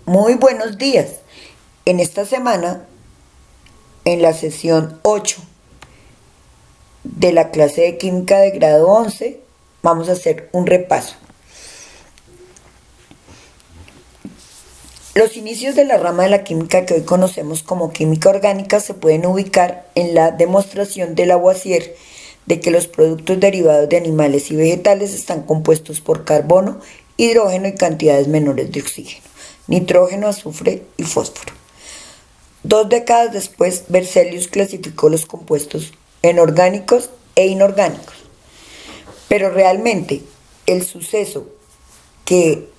Muy buenos días. En esta semana, en la sesión 8 de la clase de química de grado 11, vamos a hacer un repaso. Los inicios de la rama de la química que hoy conocemos como química orgánica se pueden ubicar en la demostración de Lavoisier de que los productos derivados de animales y vegetales están compuestos por carbono, hidrógeno y cantidades menores de oxígeno, nitrógeno, azufre y fósforo. 2 décadas después, Berzelius clasificó los compuestos en orgánicos e inorgánicos. Pero realmente el suceso que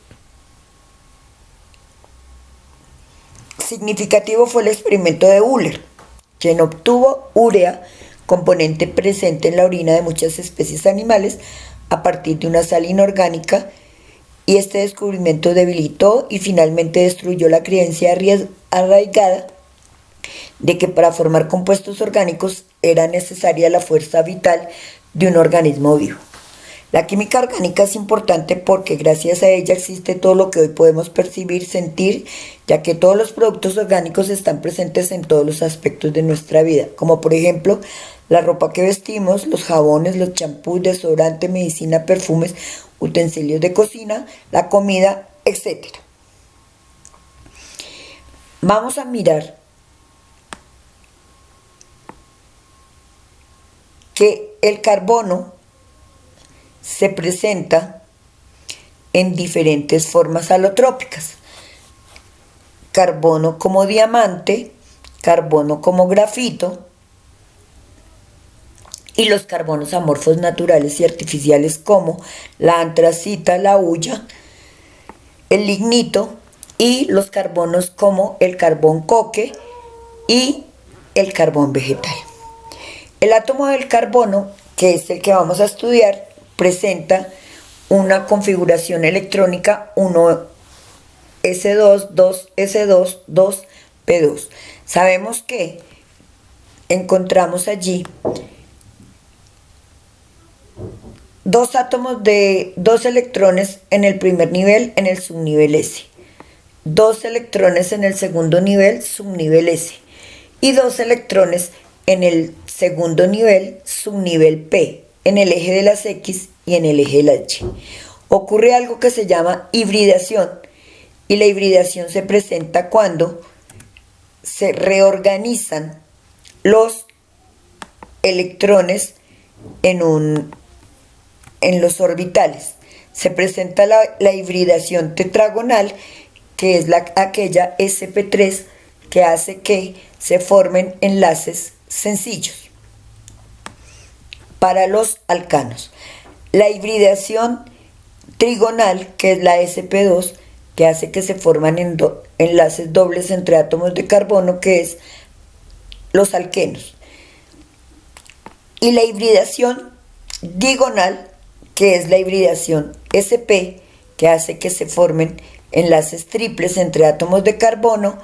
significativo fue el experimento de Euler, quien obtuvo urea, componente presente en la orina de muchas especies animales, a partir de una sal inorgánica, y este descubrimiento debilitó y finalmente destruyó la creencia arraigada de que para formar compuestos orgánicos era necesaria la fuerza vital de un organismo vivo. La química orgánica es importante porque gracias a ella existe todo lo que hoy podemos percibir, sentir, ya que todos los productos orgánicos están presentes en todos los aspectos de nuestra vida, como por ejemplo la ropa que vestimos, los jabones, los champús, desodorante, medicina, perfumes, utensilios de cocina, la comida, etc. Vamos a mirar que el carbono se presenta en diferentes formas alotrópicas. Carbono como diamante, carbono como grafito y los carbonos amorfos naturales y artificiales como la antracita, la hulla, el lignito y los carbonos como el carbón coque y el carbón vegetal. El átomo del carbono, que es el que vamos a estudiar, presenta una configuración electrónica 1s2, 2s2, 2p2. Sabemos que encontramos allí dos átomos de 2 electrones en el primer nivel, en el subnivel S, 2 electrones en el segundo nivel, subnivel S, y 2 electrones en el segundo nivel, subnivel P, en el eje de las X y en el eje de las Y. Ocurre algo que se llama hibridación, y la hibridación se presenta cuando se reorganizan los electrones en los orbitales. Se presenta la hibridación tetragonal, que es aquella sp3 que hace que se formen enlaces sencillos para los alcanos. La hibridación trigonal, que es la sp2, que hace que se forman enlaces dobles entre átomos de carbono, que es los alquenos. Y la hibridación digonal, que es la hibridación sp, que hace que se formen enlaces triples entre átomos de carbono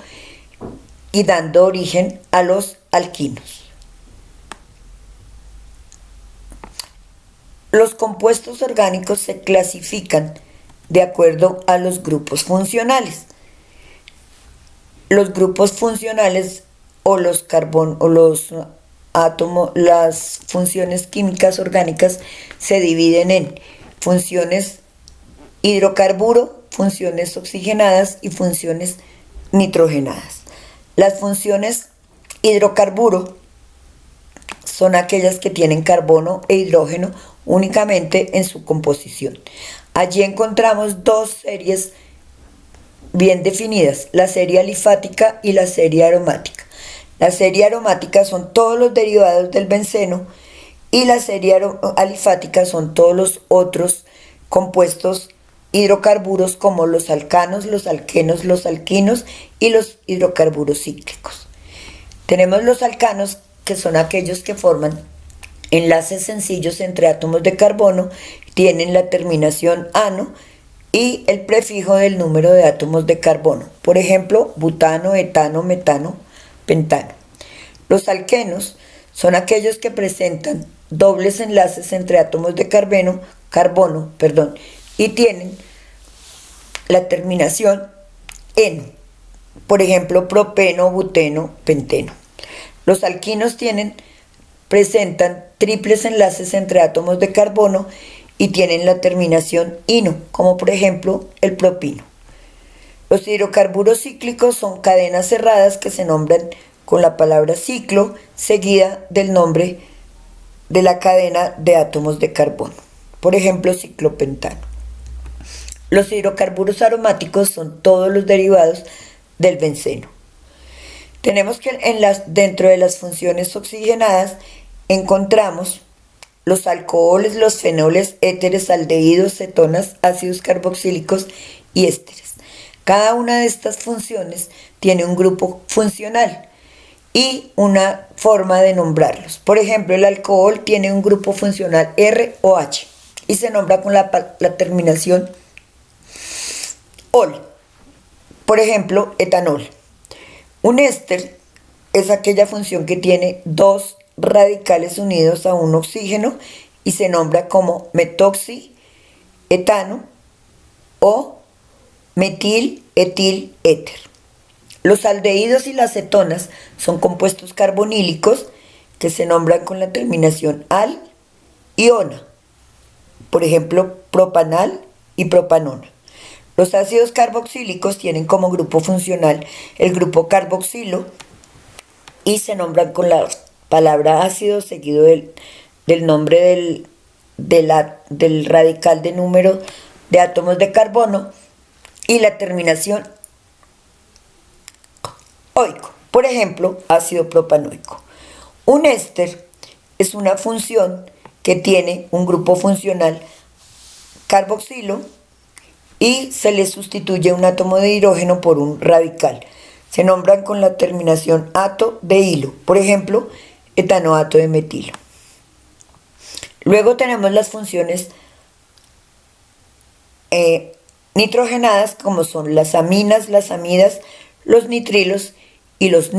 y dando origen a los alquinos. Los compuestos orgánicos se clasifican de acuerdo a los grupos funcionales. Los grupos funcionales o los átomos, las funciones químicas orgánicas se dividen en funciones hidrocarburo, funciones oxigenadas y funciones nitrogenadas. Las funciones hidrocarburo son aquellas que tienen carbono e hidrógeno únicamente en su composición. Allí encontramos 2 series bien definidas, la serie alifática y la serie aromática. La serie aromática son todos los derivados del benceno y la serie alifática son todos los otros compuestos hidrocarburos como los alcanos, los alquenos, los alquinos y los hidrocarburos cíclicos. Tenemos los alcanos, que son aquellos que forman enlaces sencillos entre átomos de carbono, tienen la terminación ano y el prefijo del número de átomos de carbono, por ejemplo, butano, etano, metano, pentano. Los alquenos son aquellos que presentan dobles enlaces entre átomos de carbono, y tienen la terminación eno. por ejemplo, propeno, buteno, penteno. Los alquinos presentan triples enlaces entre átomos de carbono y tienen la terminación ino, como por ejemplo el propino. Los hidrocarburos cíclicos son cadenas cerradas que se nombran con la palabra ciclo, seguida del nombre de la cadena de átomos de carbono, por ejemplo, ciclopentano. Los hidrocarburos aromáticos son todos los derivados del benceno. Tenemos que dentro de las funciones oxigenadas encontramos los alcoholes, los fenoles, éteres, aldehídos, cetonas, ácidos carboxílicos y ésteres. Cada una de estas funciones tiene un grupo funcional y una forma de nombrarlos. Por ejemplo, el alcohol tiene un grupo funcional R o H y se nombra con la terminación ol. Por ejemplo, etanol. Un éster es aquella función que tiene dos radicales unidos a un oxígeno y se nombra como metoxietano o metil, etil, éter. Los aldehídos y las cetonas son compuestos carbonílicos que se nombran con la terminación al y ona. Por ejemplo, propanal y propanona. Los ácidos carboxílicos tienen como grupo funcional el grupo carboxilo y se nombran con la palabra ácido seguido del nombre del radical de número de átomos de carbono y la terminación oico. Por ejemplo, ácido propanoico. Un éster es una función que tiene un grupo funcional carboxilo y se le sustituye un átomo de hidrógeno por un radical. Se nombran con la terminación ato de hilo. Por ejemplo, etanoato de metilo. Luego tenemos las funciones nitrogenadas, como son las aminas, las amidas, los nitrilos y los